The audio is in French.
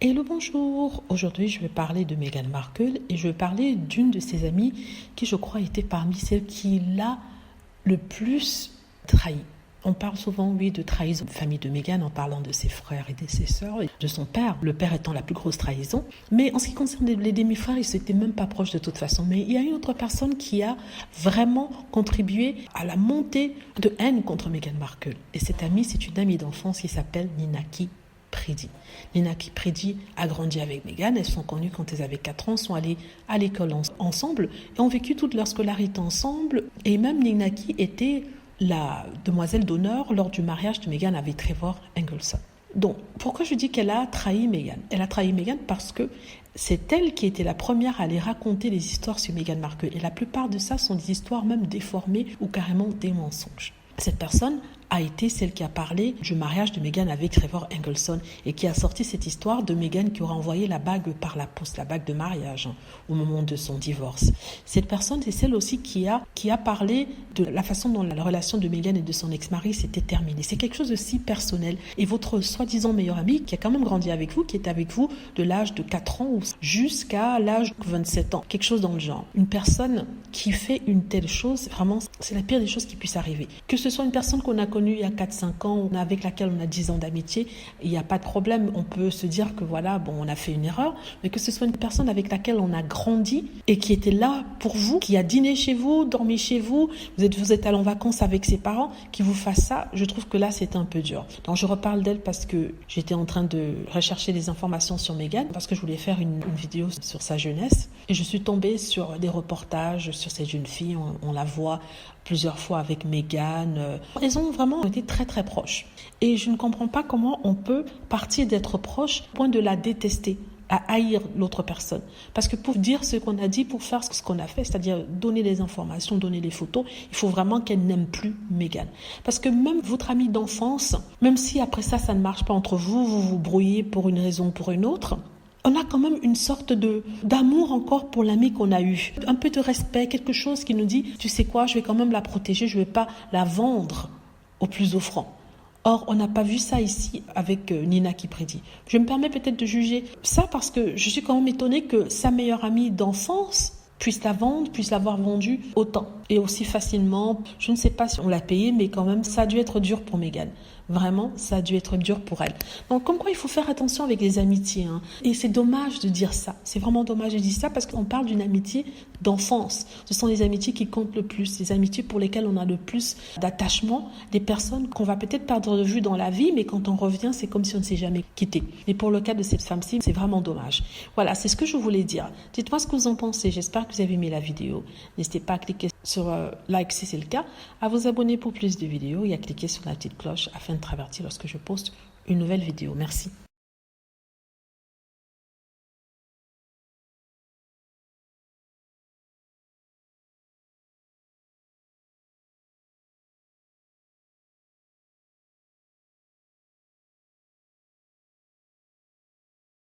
Hello, bonjour. Aujourd'hui, je vais parler de Meghan Markle et je vais parler d'une de ses amies qui, je crois, était parmi celles qui l'a le plus trahi. On parle souvent, oui, de trahison de famille de Meghan en parlant de ses frères et de ses sœurs et de son père, le père étant la plus grosse trahison. Mais en ce qui concerne les demi-frères, ils n'étaient même pas proches de toute façon. Mais il y a une autre personne qui a vraiment contribué à la montée de haine contre Meghan Markle. Et cette amie, c'est une amie d'enfance qui s'appelle Ninaki Pridi. Ninaki Pridi a grandi avec Meghan. Elles sont connues quand elles avaient 4 ans, sont allées à l'école ensemble et ont vécu toute leur scolarité ensemble. Et même Ninaki était la demoiselle d'honneur lors du mariage de Meghan avec Trevor Engelson. Donc, pourquoi je dis qu'elle a trahi Meghan ? Elle a trahi Meghan parce que c'est elle qui était la première à aller raconter les histoires sur Meghan Markle. Et la plupart de ça sont des histoires même déformées ou carrément des mensonges. Cette personne a été celle qui a parlé du mariage de Meghan avec Trevor Engelson et qui a sorti cette histoire de Meghan qui aura envoyé la bague par la poste, la bague de mariage au moment de son divorce. Cette personne, c'est celle aussi qui a parlé de la façon dont la relation de Meghan et de son ex-mari s'était terminée. C'est quelque chose de si personnel. Et votre soi-disant meilleur ami qui a quand même grandi avec vous, qui est avec vous de l'âge de 4 ans jusqu'à l'âge de 27 ans, quelque chose dans le genre. Une personne qui fait une telle chose, vraiment, c'est la pire des choses qui puisse arriver. Que ce soit une personne qu'on a connue il y a 4-5 ans, avec laquelle on a 10 ans d'amitié, il n'y a pas de problème. On peut se dire que voilà, bon, on a fait une erreur, mais que ce soit une personne avec laquelle on a grandi et qui était là pour vous, qui a dîné chez vous, dormi chez vous, vous êtes allé en vacances avec ses parents, qui vous fasse ça, je trouve que là, c'est un peu dur. Donc, je reparle d'elle parce que j'étais en train de rechercher des informations sur Meghan, parce que je voulais faire une vidéo sur sa jeunesse. Et je suis tombée sur des reportages sur cette jeune fille. On la voit plusieurs fois avec Meghan. Elles ont vraiment été très très proches. Et je ne comprends pas comment on peut partir d'être proche au point de la détester, à haïr l'autre personne. Parce que pour dire ce qu'on a dit, pour faire ce qu'on a fait, c'est-à-dire donner les informations, donner les photos, il faut vraiment qu'elle n'aime plus Meghan. Parce que même votre ami d'enfance, même si après ça ne marche pas entre vous, vous vous brouillez pour une raison ou pour une autre, on a quand même une sorte d'amour encore pour l'ami qu'on a eu. Un peu de respect, quelque chose qui nous dit, tu sais quoi, je vais quand même la protéger, je ne vais pas la vendre au plus offrant. Or, on n'a pas vu ça ici avec Ninaki Pridi. Je me permets peut-être de juger ça parce que je suis quand même étonnée que sa meilleure amie d'enfance puisse la vendre, puisse l'avoir vendue autant et aussi facilement. Je ne sais pas si on l'a payé, mais quand même, ça a dû être dur pour Meghan. Vraiment, ça a dû être dur pour elle. Donc, comme quoi, il faut faire attention avec les amitiés. Et c'est dommage de dire ça. C'est vraiment dommage de dire ça parce qu'on parle d'une amitié d'enfance. Ce sont les amitiés qui comptent le plus, les amitiés pour lesquelles on a le plus d'attachement, des personnes qu'on va peut-être perdre de vue dans la vie, mais quand on revient, c'est comme si on ne s'est jamais quitté. Et pour le cas de cette femme-ci, c'est vraiment dommage. Voilà, c'est ce que je voulais dire. Dites-moi ce que vous en pensez. J'espère que vous avez aimé la vidéo. N'hésitez pas à cliquer sur like si c'est le cas, à vous abonner pour plus de vidéos et à cliquer sur la petite cloche afin de travertir lorsque je poste une nouvelle vidéo. Merci.